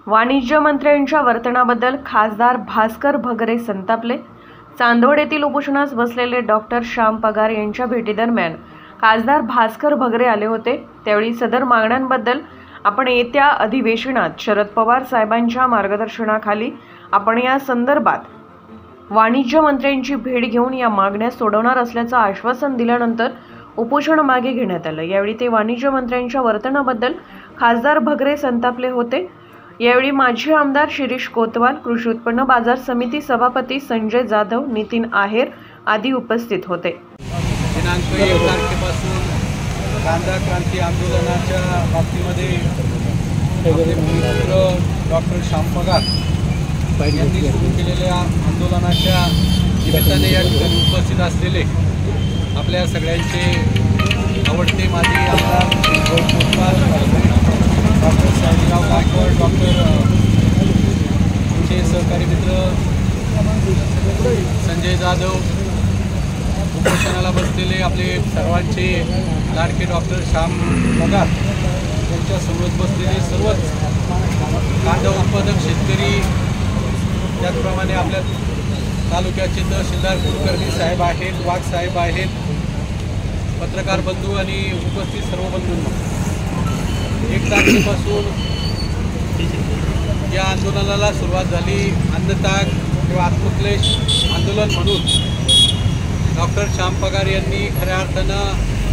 वाणिज्य मंत्र्यांच्या वर्तनाबद्दल खासदार भास्कर भगरे संतापले। चांदवड येथील उपोषणास बसलेले डॉक्टर श्याम पगार यांच्या भेटीदरम्यान खासदार भास्कर भगरे आले होते। त्यावेळी सदर मागण्यांबद्दल आपण येत्या अधिवेशनात शरद पवार साहेबांच्या मार्गदर्शनाखाली आपण या संदर्भात वाणिज्य मंत्र्यांची भेट घेऊन या मागण्या सोडवणार असल्याचं आश्वासन दिल्यानंतर उपोषण मागे घेण्यात आलं। यावेळी ते वाणिज्य मंत्र्यांच्या वर्तनाबद्दल खासदार भगरे संतापले होते। यावेळी माजी आमदार शिरीष कोतवाल, कृषी उत्पन्न बाजार समिती सभापती संजय जाधव, नितीन आहेर आदी उपस्थित होते। दिनांक 1 तारखेपासून कांदा क्रांती आंदोलनाच्या बाबतीमध्ये डॉक्टर श्याम पगार यांनी सुरू केलेल्या आंदोलनाच्या निमित्ताने या ठिकाणी उपस्थित असलेले आपल्या सगळ्यांचे आवडते माजी आमदार कोतवाल, डॉक्टर साहेबराव गायकवाड, डॉक्टर सहकारी मित्र संजय जाधव, उपोषणाला बसलेले आपले सर्वांचे लाडके डॉक्टर श्याम पगार यांच्या समोर बसलेले सर्वच कांदा उत्पादक शेतकरी, त्याचप्रमाणे आपल्या तालुक्याचे तहसीलदार कुलकर्णी साहेब आहेत, वाघ साहेब आहेत, पत्रकार बंधू आणि उपस्थित सर्व बंधूंना 1 तारखेपासून या आंदोलनाला सुरुवात झाली। अन्नत्याग किंवा आत्मक्लेश आंदोलन म्हणून डॉक्टर श्याम पगार यांनी खऱ्या अर्थानं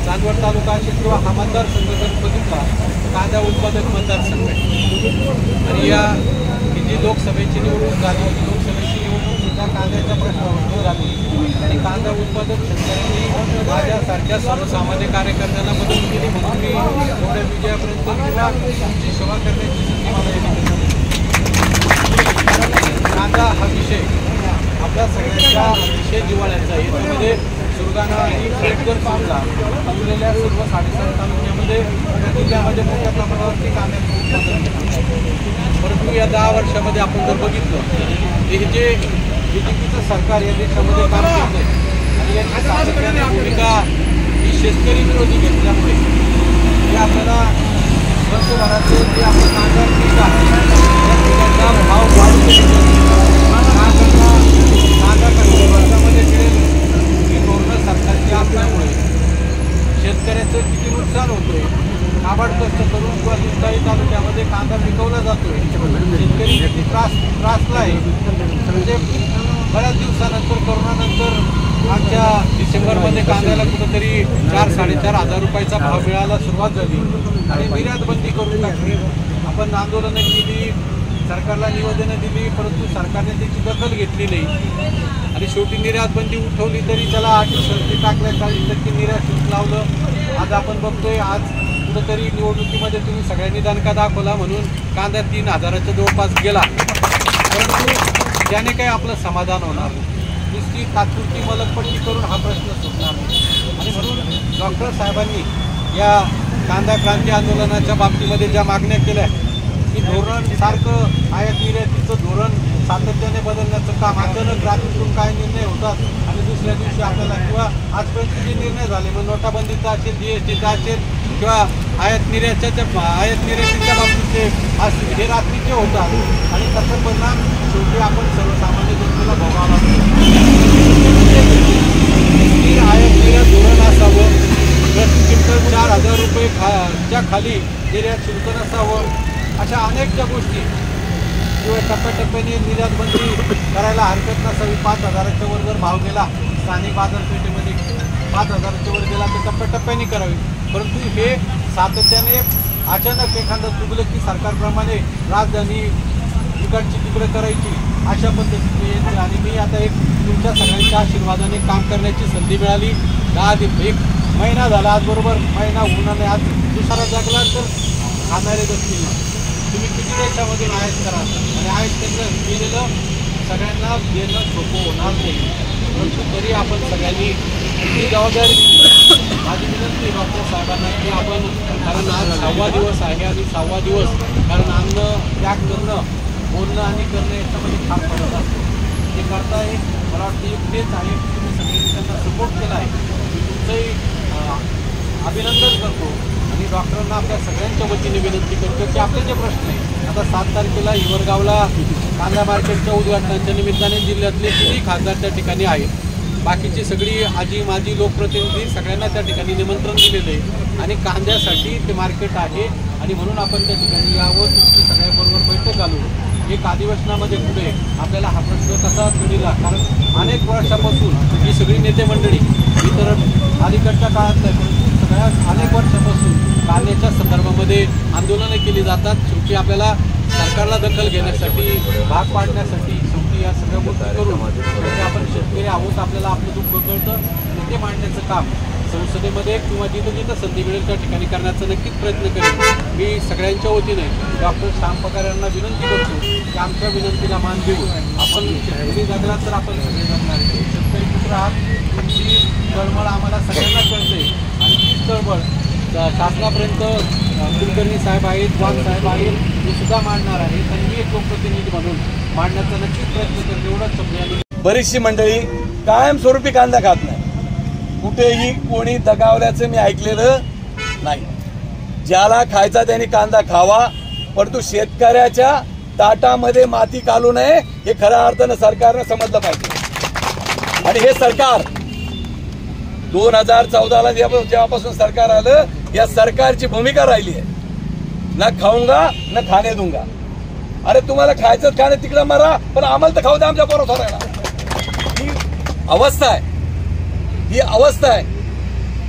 चांदवड तालुका किंवा हा मतदारसंघ बघितला कांदा उत्पादक मतदारसंघ आहे आणि या ही जी लोकसभेची निवडणूक झाली, लोकसभेची निवडणूक सुद्धा कांद्याचा प्रश्न झाली आणि कांदा उत्पादक शेतकऱ्यांनी माझ्यासारख्या सर्वसामान्य कार्यकर्त्यांना मदत केली म्हणून मी एवढ्या विजयापर्यंत किंवा तुमची सेवा करण्याची संधी मला कांदा हा विषय आपल्या सगळ्यांच्या विषय जिव्हाळ्याचा आहे। याच्यामध्ये सुरगाणा आणि खेडकर फार्मला उरलेल्या सर्व 7.5 तालुक्यामध्ये जिल्ह्यामध्ये मोठ्या प्रमाणावरती कांद्याचं उत्पादन होतं। परंतु या 10 वर्षामध्ये आपण जर बघितलं हे जे BJPचं सरकार या देशामध्ये काम करतं आणि याची सातत्याने भूमिका ही शेतकरी विरोधी घेतल्यामुळे हे आपल्याला वर्षभराचे जे आपलं कांदा पीक आहे त्या पिकाचा भाव वाढू कांदा वर्षामध्ये ही धोरणं सरकारची असल्यामुळे शेतकऱ्याचं किती नुकसान होतोय। काबाड कष्ट करून किंवा दुष्काळी तालुक्यामध्ये कांदा पिकवला जातोय, शेतकरी किती त्रासला आहे। म्हणजे बऱ्याच दिवसानंतर कोरोनानंतर मागच्या डिसेंबरमध्ये कांद्याला कुठंतरी 4-4.5 हजार रुपयाचा भाव मिळायला सुरुवात झाली आणि निर्यात बंदी करून टाकली। आपण आंदोलनं केली, सरकारला निवेदनं दिली, परंतु सरकारने त्याची दखल घेतली नाही आणि शेवटी निर्यात बंदी उठवली तरी त्याला 8% टाकल्या, 40% निर्यात शुल्क लावलं। आज आपण बघतोय आज कुठंतरी निवडणुकीमध्ये तुम्ही सगळ्यांनी दणका दाखवला म्हणून कांदा 3,000च्या जवळपास गेला, परंतु त्याने काही आपलं समाधान होणार नाही। नुसती तात्पुरती मलकपट्टी करून हा प्रश्न सुटणार नाही आणि म्हणून डॉक्टर साहेबांनी या कांदा क्रांती आंदोलनाच्या बाबतीमध्ये ज्या मागण्या केल्या की धोरण सारखं आयात निर्यातीचं धोरण सातत्याने बदलण्याचं काम, अचानक रात्रीतून काय निर्णय होतात आणि दुसऱ्या दिवशी आपल्याला किंवा आजपर्यंत जे निर्णय झाले मग नोटाबंदीचा असेल, GSTचा असेल किंवा आयात निर्यातीच्या बाबतीतचे हे रात्रीचे होतात आणि त्याचा परिणाम शेवटी आपण सर्वसामान्य जनतेला भोगावा लागतो। आयात निर्यात धोरण असावं, प्रति क्विंटल 4,000 रुपये खाली निर्यात शुल्क नसावं, अशा अनेक ज्या गोष्टी किंवा टप्प्याटप्प्याने निर्यात बंदी करायला हरकत नसावी। 5,000च्या वर जर भाव गेला स्थानिक बाजारपेठेमध्ये 5,000च्या वर गेला तर टप्प्याटप्प्याने करावी, परंतु हे सातत्याने अचानक एखादं चुकलं की सरकारप्रमाणे राजधानी इकडची तिकडं करायची अशा पद्धतीने येते आणि मी आता एक तुमच्या सगळ्यांच्या आशीर्वादाने काम करण्याची संधी मिळाली। 1 महिना झाला, आज बरोबर महिना होणार नाही, आज दुसरा जगला तर खाणारे देखील तुम्ही किती देशामधून आयात करा आणि आयात केलेलं सगळ्यांना देणं सोपं होणार नाही, परंतु तरी आपण सगळ्यांनी ही जबाबदारी माझी विनंती डॉक्टर साहेबांना की आपण, कारण आज 6वा दिवस आहे आणि 6वा दिवस कारण अन्न त्याग करणं, बोलणं आणि करणं याच्यामध्ये फार फरक असतो। ते करताय मला वाटतं युक्तीच आहे, तुम्ही सगळ्यांनी त्यांना सपोर्ट केला आहे, मी तुमचंही अभिनंदन करतो। आणि डॉक्टरांना आपल्या सगळ्यांच्या वतीने विनंती करतो की आपले जे प्रश्न आहेत, आता 7 तारखेला हिवरगावला कांदा मार्केटच्या उद्घाटनाच्या निमित्ताने जिल्ह्यातले किती खासदार त्या ठिकाणी आहेत, बाकीची सगळी आजी माजी लोकप्रतिनिधी सगळ्यांना त्या ठिकाणी निमंत्रण दिलेलं आहे आणि कांद्यासाठी ते मार्केट आहे आणि म्हणून आपण त्या ठिकाणी यावं, तुमची सगळ्याबरोबर बैठक घालू. एक अधिवेशनामध्ये पुढे आपल्याला हा प्रश्न कसा पिढीला, कारण अनेक वर्षापासून ही सगळी नेते मंडळी इतर अलीकडच्या काळात नाही पण सगळ्या अनेक वर्षापासून कांद्याच्या संदर्भामध्ये आंदोलनं केली जातात. शेवटी आपल्याला सरकारला दखल घेण्यासाठी, भाग पाडण्यासाठी शेवटी या सगळ्या गोष्टी करून शेवटी आपण शेतकरी आहोत, आपल्याला आपलं दुःख कळतं आणि ते मांडण्याचं काम संसदेमध्ये किंवा जिथं जिथं संधी मिळेल त्या ठिकाणी करण्याचा नक्कीच प्रयत्न करेन. मी सगळ्यांच्या वतीने डॉक्टर श्याम पगार यांना विनंती करतो की आमच्या विनंतीला मान देऊन आपण शेतकरी जगलात तर आपण सगळे जगणार. शेतकरी पुत्र आहात, तुमची तळमळ आम्हाला सगळ्यांना कळते आणि तीच तळमळ शासनापर्यंत कुलकर्णी साहेब आहेत, वाघ साहेब आहेत, हे सुद्धा मांडणार आहे आणि मी एक लोकप्रतिनिधी म्हणून मांडण्याचा नक्कीच प्रयत्न करतो. एवढाच शब्द. बरीचशी मंडळी कायमस्वरूपी कांदा खात नाही, कुठेही कोणी दगावल्याचं मी ऐकलेलं नाही. ज्याला खायचा त्याने कांदा खावा, परंतु शेतकऱ्याच्या ताटामध्ये माती घालू नये हे खऱ्या अर्थानं सरकारनं समजलं पाहिजे. आणि हे सरकार 2014ला जेव्हापासून सरकार आलं, या सरकारची भूमिका राहिली आहे ना खाऊंगा ना खाणे दूंगा. अरे तुम्हाला खायचं खाणं तिकडं मरा, पण आम्हाला तर खाऊ द्या आमच्या बरोबर सोडायला. ही अवस्था आहे, ही अवस्था आहे.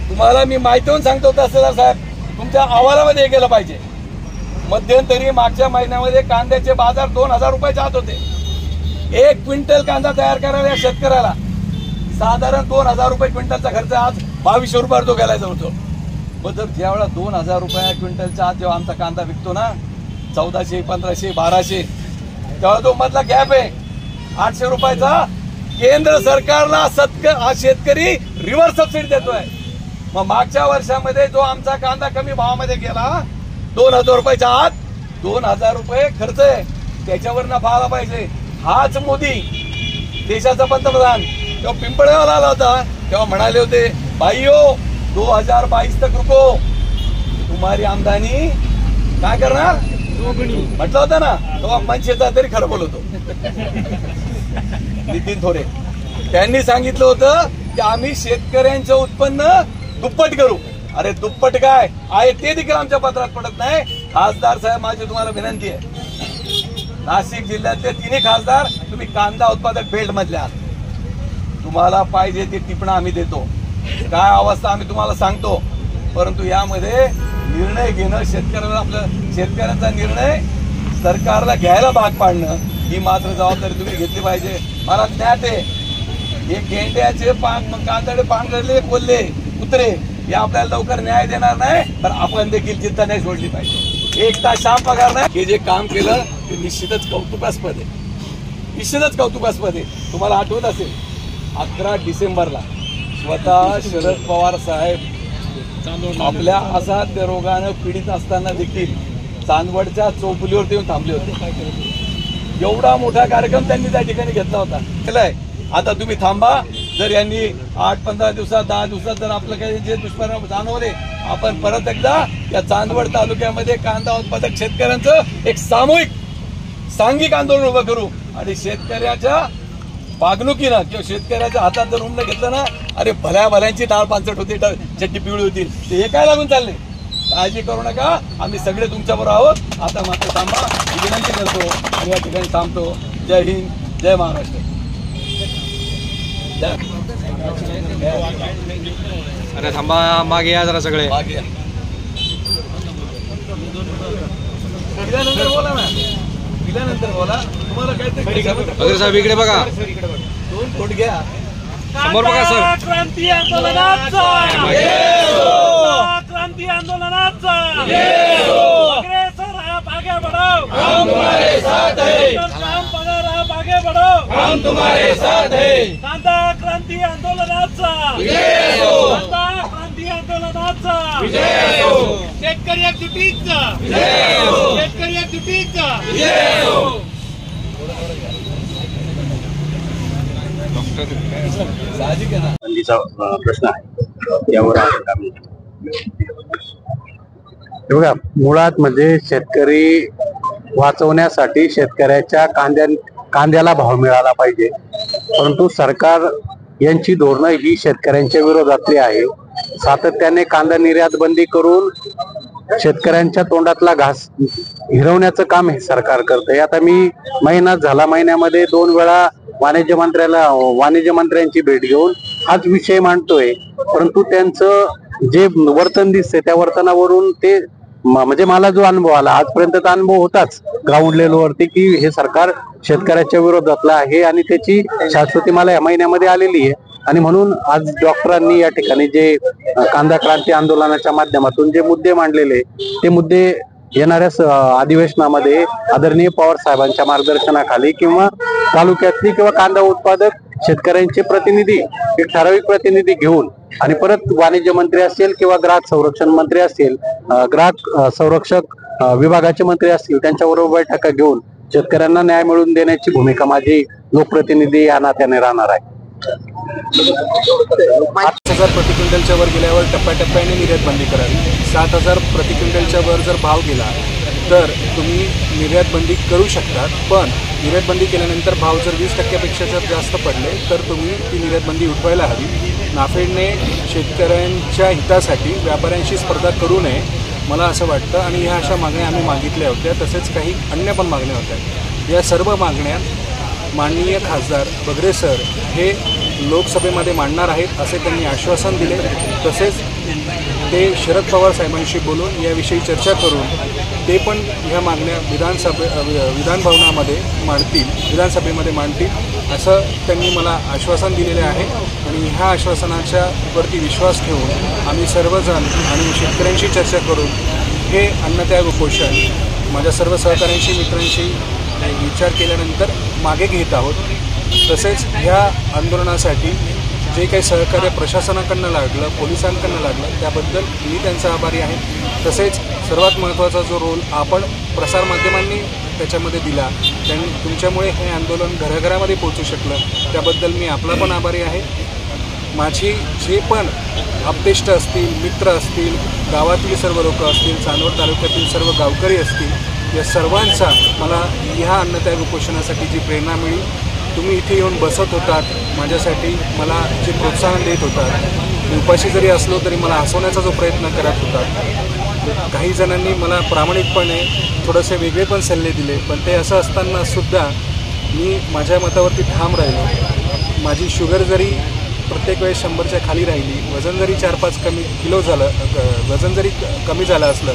तुम्हाला मी माहिती होऊन सांगतो तहसीलदार साहेब, तुमच्या अहवालामध्ये हे केलं पाहिजे. मध्यंतरी मागच्या महिन्यामध्ये कांद्याचे बाजार 2000 रुपयाच्या आत होते. 1 क्विंटल कांदा तयार करायला या शेतकऱ्याला साधारण 2000 रुपये क्विंटलचा खर्च आज 2200 रुपयावर तो गेलायचा होतो. पण जर ज्यावेळेला 2000 रुपया क्विंटलच्या आत जेव्हा आमचा कांदा विकतो ना 1400, 1500, 1200, तेव्हा तो मधला गॅप आहे 800 रुपयाचा. केंद्र सरकारला हा शेतकरी रिव्हर्स सबसिडी देतोय. मग मागच्या वर्षामध्ये जो आमचा कांदा कमी भावामध्ये गेला 2000 रुपयाच्या आत, 2000 रुपये खर्च आहे, त्याच्यावर नफा आला पाहिजे. हाच मोदी देशाचा पंतप्रधान तेव्हा पिंपळगावला आला होता, तेव्हा म्हणाले होते भाईयो 2022 तक रुको, तुम्हारी आमदानी काय करणार म्हटलं होतं ना. तेव्हा मनसेचा तरी खरं बोलतो नितीन थोरे, त्यांनी सांगितलं होतं की आम्ही शेतकऱ्यांचं उत्पन्न दुप्पट करू. अरे दुप्पट काय आहे ते देखील आमच्या पत्रात पडत नाही. खासदार साहेब, माझी तुम्हाला विनंती आहे, नाशिक जिल्ह्यातले 3 खासदार तुम्ही कांदा उत्पादक बेल्ट मधले आहात, तुम्हाला पाहिजे ते टिपणं आम्ही देतो, काय अवस्था आम्ही तुम्हाला सांगतो. परंतु यामध्ये निर्णय घेणं, शेतकऱ्याला आपलं शेतकऱ्यांचा निर्णय सरकारला घ्यायला भाग पाडणं ही मात्र जबाबदारी तुम्ही घेतली पाहिजे. मला ज्ञात आहे हे गेंड्याचे कांदडे पानगडले कोल्हे कुत्रे हे आपल्याला लवकर न्याय देणार नाही, पण आपण देखील चिंता नाही सोडली पाहिजे. एक तास श्याम पगार नाही हे जे काम केलं ते निश्चितच कौतुकास्पद आहे, निश्चितच कौतुकास्पद आहे. तुम्हाला आठवत असेल 11 डिसेंबरला स्वतः शरद पवार साहेब आपल्या असाध्य रोगानं पीडित असताना देखील चांदवडच्या चौफुलीवरती येऊन थांबले होते. एवढा मोठा कार्यक्रम त्यांनी त्या ठिकाणी घेतला होता. केलाय आता तुम्ही थांबा, जर यांनी 8-15 दिवसात 10 दिवसात जर आपलं काही जे दुष्परिणाम जाणवले, आपण परत एकदा या चांदवड तालुक्यामध्ये कांदा उत्पादक शेतकऱ्यांचं एक सामूहिक सांघिक आंदोलन उभं करू आणि शेतकऱ्याच्या वागणुकीनं किंवा शेतकऱ्याच्या हातात जर उमलं घेतलं ना, अरे भल्या भल्यांची डाळ पांचट होती, चट्टी पिवळी होतील, ते हे काय लागून चालले. काळजी करू नका, आम्ही सगळे तुमच्याबरोबर आहोत. आता मात्र थांबा, विनंती करतो आणि या ठिकाणी थांबतो. जय हिंद, जय महाराष्ट्र. अरे थांबा, मागे या जरा सगळे. पिल्यानंतर बोला ना, पिल्यानंतर बोला. तुम्हाला काहीतरी साहेब इकडे बघा, 2 फूट घ्या. समोर बघा सर. क्रांती आंदोलनाचा, क्रांती आंदोलनाचा अग्रेसर आप आगे बढ़ो, हम तुम्हारे साथ हैं. श्याम पगार आप आगे बढ़ो, हम तुम्हारे साथ हैं. कांदा क्रांती आंदोलनाचा विजय हो, कांदा क्रांती आंदोलनाचा विजय हो, शेतकरी एकजुटीचा विजय हो, शेतकरी एकजुटीचा विजय हो. साहजिक आहे ना, संधीचा प्रश्न आहे त्यावर आपण बघा, मुळात म्हणजे शेतकरी वाचवण्यासाठी शेतकऱ्याच्या कांद्याला भाव मिळाला पाहिजे, परंतु सरकार यांची धोरणं ही शेतकऱ्यांच्या विरोधातली आहे। सातत्याने कांदा निर्यात बंदी करून शेतकऱ्यांच्या तोंडातला घास हिरवण्याचं काम हे सरकार करतंय। आता मी महिन्यामध्ये 2 वेळा वाणिज्य मंत्र्यांची भेट घेऊन हाच विषय मांडतोय, परंतु त्यांचं जे वर्तन दिसते त्या वर्तनावरून ते म्हणजे मला जो अनुभव आला आजपर्यंतचा अनुभव होताच ग्राउंड लेवलवरती की हे सरकार शेतकऱ्याच्या विरोधातलं आहे आणि त्याची शाश्वती मला या महिन्यामध्ये आलेली आहे। आणि म्हणून आज डॉक्टरांनी या ठिकाणी जे कांदा क्रांती आंदोलनाच्या माध्यमातून जे मुद्दे मांडलेले ते मुद्दे येणाऱ्या अधिवेशनामध्ये आदरणीय पवार साहेबांच्या मार्गदर्शनाखाली किंवा तालुक्यातली किंवा कांदा उत्पादक शेतकऱ्यांचे प्रतिनिधी एक ठराविक प्रतिनिधी घेऊन आणि परत वाणिज्य मंत्री असेल किंवा ग्राहक संरक्षण मंत्री असेल, ग्राहक संरक्षक विभागाचे मंत्री असतील त्यांच्याबरोबर बैठका घेऊन शेतकऱ्यांना न्याय मिळवून देण्याची भूमिका माझी लोकप्रतिनिधी या नात्याने राहणार आहे। 5,000 प्रति क्विंटलच्या वर गेल्यावर टप्प्याटप्प्याने निर्यात बंदी करावी। 7,000 प्रति क्विंटलच्या वर जर भाव गेला तर तुम्ही निर्यात बंदी करू शकतात, पण निर्यात बंदी केल्यानंतर भाव जर 20% जर जास्त पडले तर तुम्ही ती निर्यात बंदी उठवायला हवी। नाफेडने शेतकऱ्यांच्या हितासाठी व्यापाऱ्यांशी स्पर्धा करू नये मला असं वाटतं आणि ह्या अशा मागण्या आम्ही मागितल्या होत्या, तसेच काही अन्य पण मागण्या होत्या। या सर्व मागण्या माननीय खासदार बगरे सर हे लोकसभेमध्ये मांडणार आहेत असे त्यांनी आश्वासन दिले। तसेच ते शरद पवार साहेबांशी बोलून याविषयी चर्चा करून ते पण ह्या मागण्या विधान भवनामध्ये मांडतील, विधानसभेमध्ये मांडतील असं त्यांनी मला आश्वासन दिलेले आहे। आणि ह्या आश्वासनाच्या वरती विश्वास ठेवून आम्ही सर्वजण आणि शेतकऱ्यांशी चर्चा करून हे अन्नत्याग उपोषण माझ्या सर्व सहकाऱ्यांशी मित्रांशी विचार केल्यानंतर मागे घेत आहोत। तसेच ह्या आंदोलनासाठी जे काही सहकार्य प्रशासनाकडनं लागलं, पोलिसांकडनं लागलं त्याबद्दल मी त्यांचा आभारी आहे। तसेच सर्वात महत्त्वाचा जो रोल आपण प्रसारमाध्यमांनी त्याच्यामध्ये दिला, तुमच्यामुळे हे आंदोलन घराघरामध्ये पोहोचू शकलं त्याबद्दल मी आपला पण आभारी आहे। माझी जे पण अपदेष्ट असतील, मित्र असतील, गावातील सर्व लोक असतील, चांदवड तालुक्यातील सर्व गावकरी असतील, या सर्वांचा मला ह्या अन्नत्याग उपोषणासाठी जी प्रेरणा मिळाली, तुम्ही इथे येऊन बसत होतात, माझ्यासाठी मला जे प्रोत्साहन देत होतात, मी उपाशी जरी असलो तरी मला हसवण्याचा जो प्रयत्न करत होता, काही जणांनी मला प्रामाणिकपणे थोडेसे वेगळे पण सल्ले दिले, पण ते असं असतानासुद्धा मी माझ्या मतावरती ठाम राहिलो। माझी शुगर जरी प्रत्येक वेळेस 100च्या खाली राहिली, वजन जरी 4-5 किलो झालं, वजन जरी कमी झालं असलं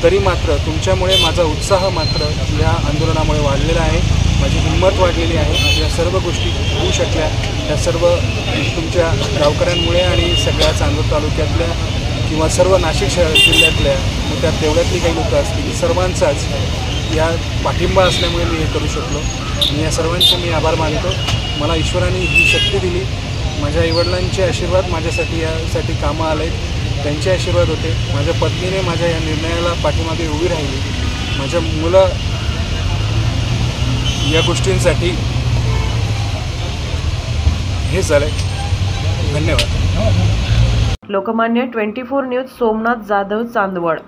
तरी मात्र तुमच्यामुळे माझा उत्साह मात्र या आंदोलनामुळे वाढलेला आहे, माझी हिंमत वाढलेली आहे। या सर्व गोष्टी होऊ शकल्या या सर्व तुमच्या गावकऱ्यांमुळे आणि सगळ्या चांदवड तालुक्यातल्या किंवा सर्व नाशिक जिल्ह्यातल्या त्यात तेवढ्यातली काही लोकं असतील सर्वांचाच या पाठिंबा असल्यामुळे मी हे करू शकलो आणि या सर्वांचे मी आभार मानतो। मला ईश्वराने ही शक्ती दिली, माझ्या आईवडिलांचे आशीर्वाद माझ्यासाठी यासाठी कामं आले, त्यांचे आशीर्वाद होते, माझ्या पत्नीने माझ्या या निर्णयाला पाठीमागे उभी राहिली, माझ्या मुलं या गोष्टींसाठी हे झाले। धन्यवाद। लोकमान्य 24 न्यूज सोमनाथ जाधव, चांदवड।